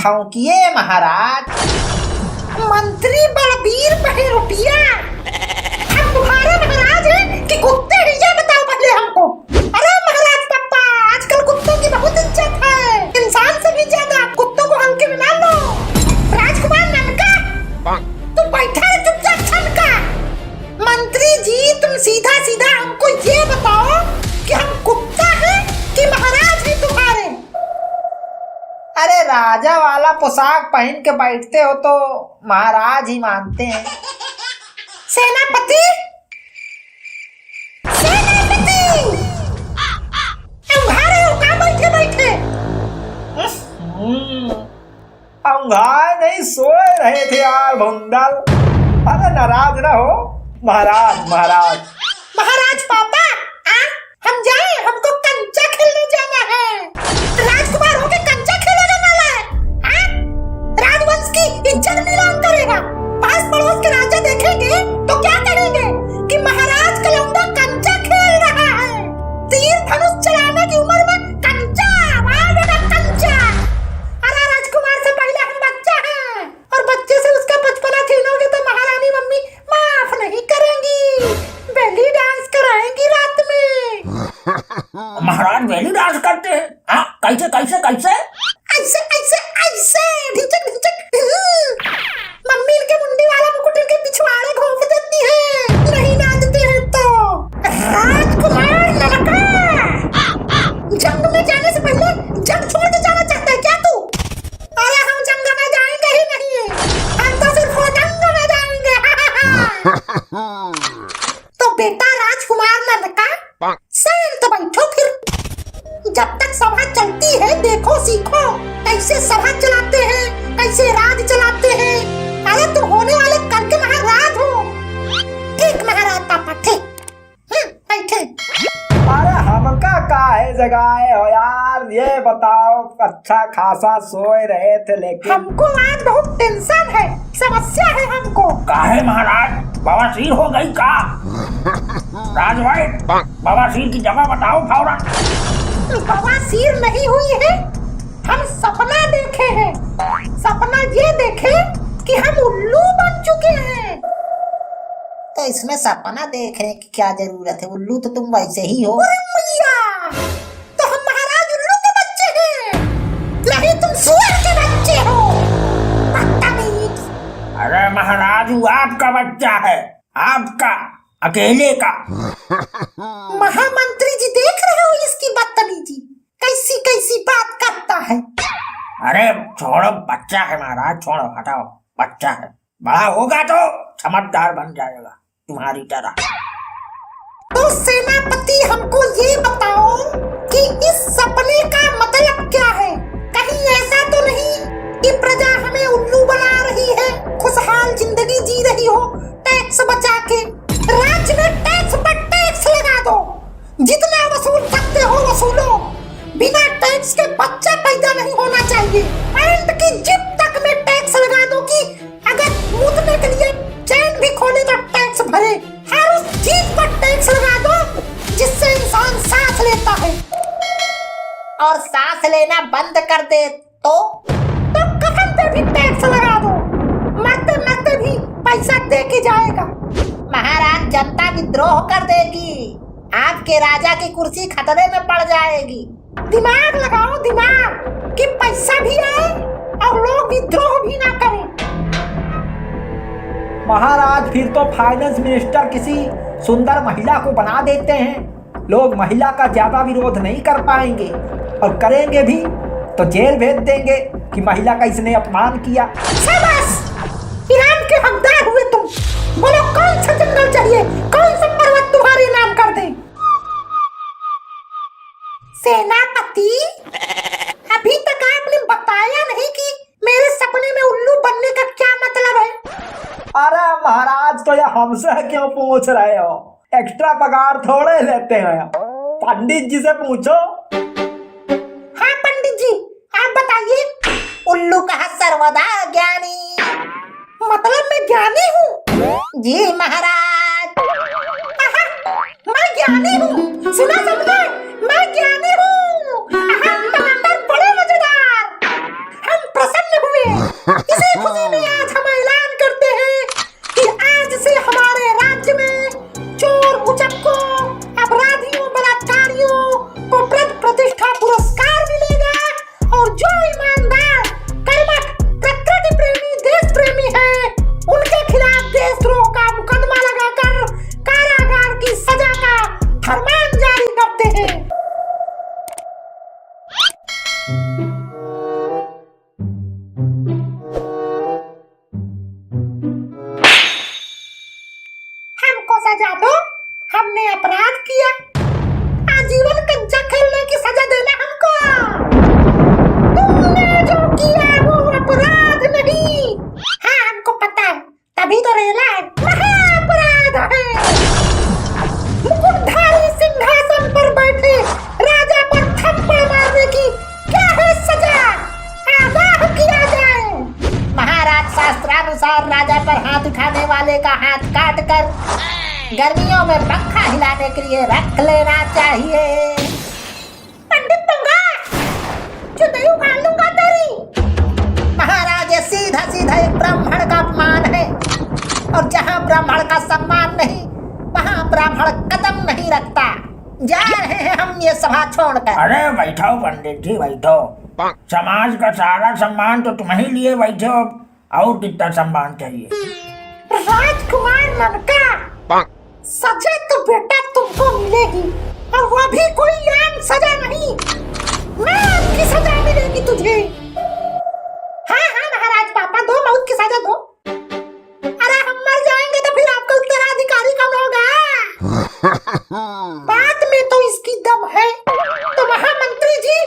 भौंकिए महाराज। मंत्री बलबीर बहेरोटिया, हम तुम्हारे महाराज हैं कि कुत्ते हैं, ये बताओ पहले हमको। अरे महाराज पप्पा, आजकल कुत्तों की बहुत इज्जत है, इंसान से भी ज्यादा। कुत्तों को हल्के में ना लो। राजकुमार ननका, तू बैठा है चुपचाप छनका। मंत्री जी, तुम सीधा सीधा हमको ये बताओ कि हम कुत्ता है कि महाराज हैं तुम्हारे? अरे राजा वाला पोशाक पहन के बैठते हो तो महाराज ही मानते हैं। सेनापति, सेनापति, अंगारे हो कहाँ बैठे बैठे? अंगार नहीं, सोए रहे थे यार भुंडल। अरे नाराज ना हो महाराज। महाराज पापा, हम जाएं, हमको कंचा खेलने जाना है। राजकुमार होके कंचा खेलेगा नालायक? राजवंश की इज्जत नीलाम करेगा। पास पड़ोस के राजा देखेंगे तो क्या करेंगे कि महाराज का लौंडा कंचा खेल रहा है। तीर धनुष चलाने की उम्र में कंचा, मारेगा कंचा। अरे राजकुमार से पहले हम बच्चा हैं, और बच्चे से उसका बचपना छीनोगे तो महारानी मम्मी माफ नहीं करेंगी। बेली डांस कराएंगी रात में। महाराज बेली डांस करते हैं? हाँ, कैसे कैसे कैसे? ऐसे ऐसे ऐसे ढिचक ढिचक। मम्मी इनके मुंडी वाला मुकुट इनके पिछवाड़े घोंप देती है, नहीं नाचते हैं तो। राजकुमार लड़का, जंग में जाने से पहले जंग छोड़ के जाना चाहता है क्या तू? अरे हम जंग में जाएंगे ही नहीं, हम तो सिर्फ जंग में जाएंगे। तो बेटा राजकुमार लड़का, शांत बैठो फिर। जब तक सभा चलती है देखो सीखो, कैसे सभा चलाते हैं, कैसे राज चलाते हैं। अरे तुम होने वाले कल के महाराज हो। ठीक महाराज पापा, ठीक। बैठे। अरे हमका काहे जगाए हो यार, ये बताओ। अच्छा खासा सोए रहे थे लेकिन हमको आज बहुत टेंशन है, समस्या है हमको। काहे महाराज, बवासीर हो गई का? राजभाई, बवासीर की जगह बताओ फौरन। बवासीर नहीं हुई है, हम सपना देखे हैं। सपना ये देखे कि हम उल्लू बन चुके हैं। तो इसमें सपना देखने की क्या जरूरत है? उल्लू तो तुम वैसे ही हो। अरे मैया, तो हम महाराज उल्लू के बच्चे हैं, नहीं तुम सुअर के बच्चे हो। बदतमीज। अरे महाराज, वो आपका बच्चा है, आपका अकेले का। महामंत्री जी देख रहे हो इसकी बदतमीजी, कैसी कैसी बात करता है। अरे छोड़ो, बच्चा है महाराज, छोड़ो, हटाओ। बच्चा है, बड़ा होगा तो समझदार बन जाएगा तुम्हारी तरह। तो सेनापति हमको ये बताओ कि इस सपने का मतलब क्या है? कहीं ऐसा तो नहीं कि प्रजा हमें उल्लू बना रही है, खुशहाल जिंदगी जी रही हो टैक्स बचा के? राज्य में टैक्स पर टैक्स लगा दो, जितना वसूल सकते हो वसूलो। बिना टैक्स के बच्चा पैदा नहीं होना चाहिए। पैंट की जिप तक में टैक्स लगा दो कि अगर मूतने के लिए चैन भी खोले तो टैक्स भरे। हर उस चीज पर टैक्स लगा दो जिससे इंसान सांस लेता है। और सांस लेना बंद कर दे तो कफन पे भी टैक्स लगा दो, मरते मरते भी पैसा दे के जाएगा। महाराज, जनता विद्रोह कर देगी, आपके राजा की कुर्सी खतरे में पड़ जाएगी। दिमाग लगाओ, दिमाग, कि पैसा भी आए और लोग विद्रोह भी ना करें। महाराज, फिर तो फाइनेंस मिनिस्टर किसी सुंदर महिला को बना देते हैं, लोग महिला का ज्यादा विरोध नहीं कर पाएंगे, और करेंगे भी तो जेल भेज देंगे कि महिला का इसने अपमान किया। शाबाश, इनाम के हकदार हुए तुम। बोलो कौन सा जंगल चाहिए, कौन सा पर्वत तुम्हारे नाम कर दे? सेनापति, अभी तक आपने बताया नहीं कि मेरे सपने में उल्लू बनने का क्या मतलब है। अरे महाराज, तो ये हमसे क्यों पूछ रहे हो? एक्स्ट्रा पगार थोड़े लेते हैं, पंडित जी से पूछो। हाँ पंडित जी, आप बताइए। उल्लू कहा सर्वदा ज्ञानी। मतलब मैं ज्ञानी हूँ? जी महाराज। मैं ज्ञानी हूँ, सुना समझे, मैं ज्ञानी हूँ। टमाटर बड़े मजेदार। हम प्रसन्न हमको सजा दो, हमने अपराध किया, आजीवन कंचा खेलने की सजा देना हमको। तुमने जो किया वो अपराध नहीं। हाँ हमको पता है, तभी तो रेला है, महाअपराध है। मुकुटधारी सिंहासन पर बैठे राजा पर थप्पड़ मारने की क्या है सजा? आगाह किया जाए। महाराज शास्त्रानुसार राजा पर हाथ उठाने वाले का हाथ काट कर गर्मियों में पंखा हिलाने के लिए रख लेना चाहिए। पंडित पंगा चुदई उखाड़ लूंगा तेरी। महाराज ये सीधा सीधा एक ब्राह्मण का अपमान है, और जहाँ ब्राह्मण का सम्मान नहीं वहाँ ब्राह्मण कदम नहीं रखता। जा रहे हैं हम ये सभा छोड़कर। अरे बैठो पंडित जी बैठो, समाज का सारा सम्मान तो तुम ही लिए बैठे हो, और कितना सम्मान चाहिए? राजकुमार ननका, सजा तो बेटा तुमको मिलेगी, और वो भी कोई आम सजा नहीं, मौत की सजा मिलेगी तुझे। हाँ हाँ महाराज पापा, दो मौत की सजा दो। अरे हम मर जाएंगे तो फिर आपका उत्तराधिकारी कौन होगा? बात में तो इसकी दम है। तो महामंत्री जी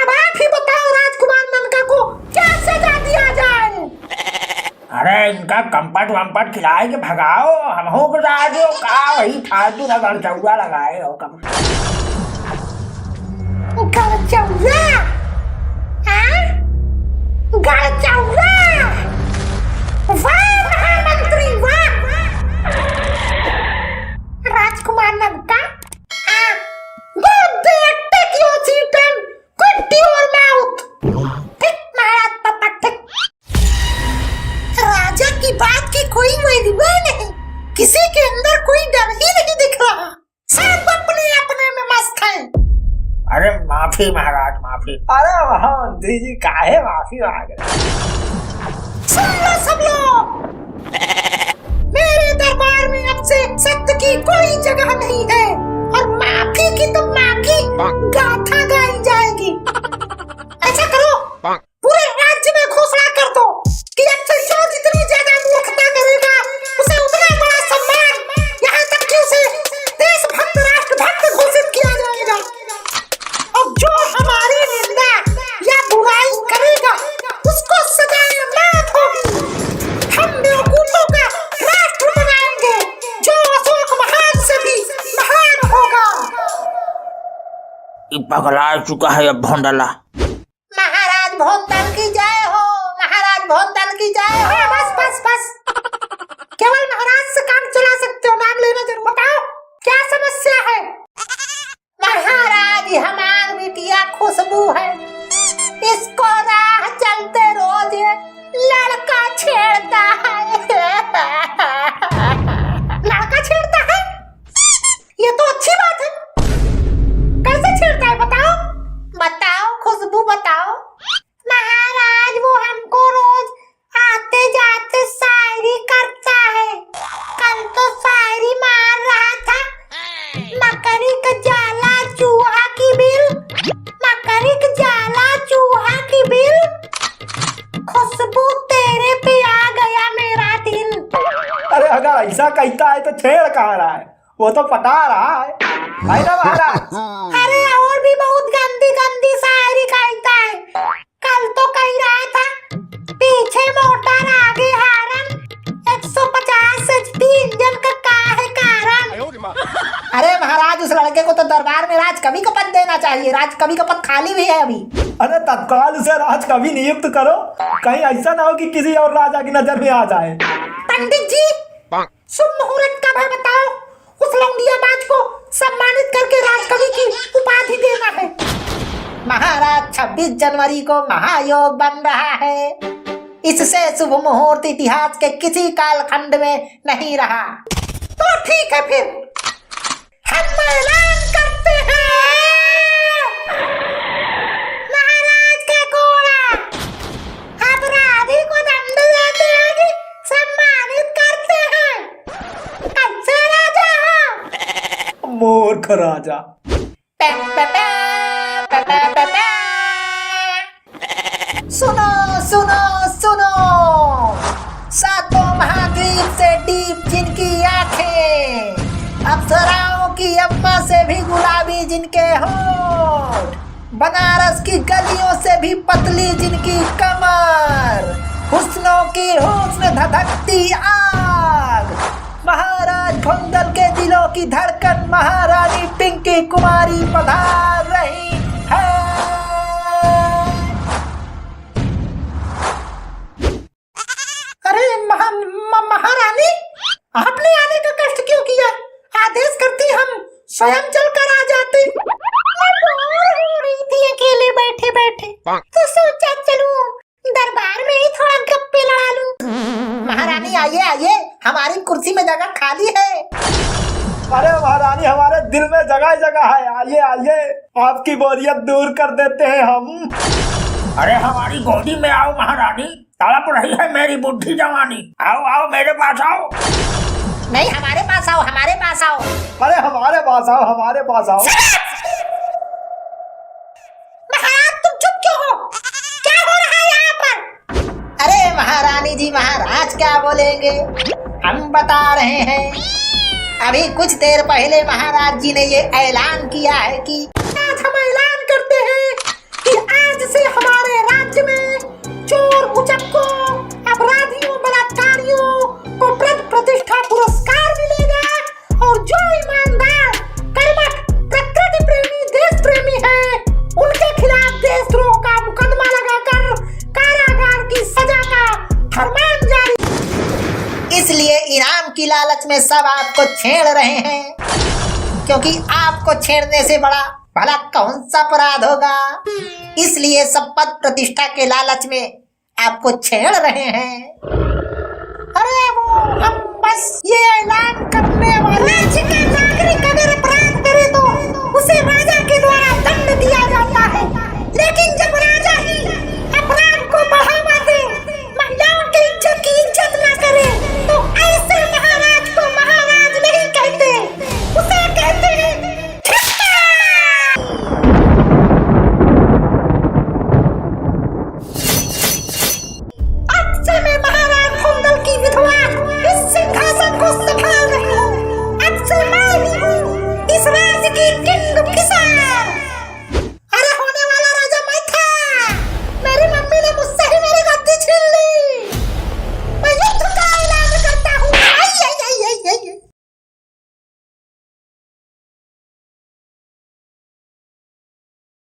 अब आप ही बताओ राजकुमार ननका को क्या सजा दिया जाए? अरे इनका कंपट वम्पट खिलाए के भगाओ, हम हो बता दो का वही फालतू ना गड़चौआ लगाए हो कम। गड़चौआ? हाँ? गड़चौआ? वाह महामंत्री वाह! राजकुमार ननका, good day, take your seat and quit your mouth. ठीक महाराज पापा ठीक। राजा की बात की कोई वैल्यू नहीं, किसी के अंदर कोई डर ही नहीं दिख रहा, सब अपने अपने में मस्त हैं। अरे माफी महाराज माफी। अरे महामंत्री जी काहे माफी मांग रहे? सुन लो सब लोग, मेरे दरबार में अब से सत्य की कोई जगह नहीं है, और माफी की तो माफी गाथा गाई जाएगी। ऐसा करो, पूरे राज्य में घोषणा कर दो कि अब से जो जितनी ज्यादा मूर्खता करेगा उसे उतना बड़ा सम्मान, यहाँ तक कि उसे देशभक्त राष्ट्रभक्त घोषित किया जाएगा। और जो हमारी निंदा या बुराई करेगा उसको सजाए मौत होगी। हम बेवकूफों का राष्ट्र बनाएंगे जो अशोक महान से भी महान होगा। पगला चुका है अब भोंडला। महाराज भोंदल की जय हो, महाराज भोंदल की जय हो। बस बस बस, केवल महाराज से काम चला सकते हो, नाम लेना जरूर। बताओ क्या समस्या है? महाराज हमारी बिटिया खुशबू है, इसको राह चलते रोज लड़का छेड़ता है। लड़का छेड़ता है? ये तो अच्छी बात है। कैसे छेड़ता है बताओ? बताओ खुशबू बताओ। महाराज वो हमको रोज आते जाते शायरी करता है। कल तो शायरी मार रहा था, मकड़ी का जाला चूहा की बिल, मकड़ी का जाला चूहा की बिल, खुशबू तेरे पे आ गया मेरा दिल। अरे अगर ऐसा कहता है तो छेड़ कहाँ रहा है, वो तो पटा रहा है ना महाराज? अरे और भी बहुत गंदी गंदी शायरी कहता है। कल तो कह रहा था पीछे मोटर आगे हारन, 150 HP इंजन का है कारण। अरे महाराज उस लड़के को तो दरबार में राज कवि का पद देना चाहिए, राज कवि का पद खाली भी है अभी। अरे तत्काल उसे राज कवि नियुक्त करो, कहीं ऐसा ना हो कि किसी और राजा की नजर में आ जाए। पंडित जी शुभ मुहूर्त कब है बताओ, उस लौंडियाबाज को सम्मानित करके राजकवि की उपाधि देना है। महाराज 26 जनवरी को महायोग बन रहा है, इससे शुभ मुहूर्त इतिहास के किसी कालखंड में नहीं रहा। तो ठीक है फिर हम ऐलान करते हैं, महाराज का घोड़ा अपराधी को दंड देते हैं कि सम्मानित करते हैं। कैसे राजा हो? मूर्ख राजा। पे, पे, पे, पे, पे, पे, पे। सुनो सुनो, सातों महाद्वीप से डीप जिनकी आंखें, अप्सराओं की अम्मा से भी गुलाबी जिनके होंठ, बनारस की गलियों से भी पतली जिनकी कमर, हुस्नों की हुस्न धधकती आग, महाराज भंगल के दिलों की धड़कन महारानी पिंकी कुमारी पधार रही है। अरे महारानी, आपने आने का कष्ट क्यों किया? आदेश करती हम स्वयं चलकर आ जाते। मैं बोर हो रही थी अकेले बैठे बैठे, तो सोचा चलूं दरबार में ही थोड़ा गप्पे लड़ा लूं। महारानी आइए आइए, हमारी कुर्सी में जगह खाली है। अरे महारानी, हमारे दिल में जगह जगह है, आइए आइए, आपकी बोरियत दूर कर देते हैं हम। अरे हमारी गोदी में आओ महारानी, तड़प रही है मेरी बुढ़ी जवानी। आओ आओ मेरे पास आओ। नहीं, हमारे पास आओ, हमारे पास आओ। अरे हमारे पास आओ, हमारे पास आओ। महाराज तुम चुप क्यों हो? क्या हो रहा है यहाँ पर? अरे महारानी जी, महाराज क्या बोलेंगे, हम बता रहे हैं। अभी कुछ देर पहले महाराज जी ने ये ऐलान किया है कि आज हम ऐलान करते हैं कि आज से हमारे राज्य में चोर उचक्कों, अपराधियों, बलात्कारियों को प्रतिष्ठा पुरस्कार मिलेगा, और जो ईमानदार, कर्मठ, प्रकृति प्रेमी, देश प्रेमी है, उनके खिलाफ देशद्रोह का मुकदमा लगाकर कारागार की सजा का फरमान जारी। इसलिए इनाम की लालच में सब आपको छेड़ रहे हैं, क्योंकि आपको छेड़ने से बड़ा भला कौन सा अपराध होगा। इसलिए सब पद प्रतिष्ठा के लालच में आपको छेड़ रहे हैं। अरे वो हम बस ये ऐलान करने वाले। राज्य का नागरिक अगर अपराध करे तो उसे राजा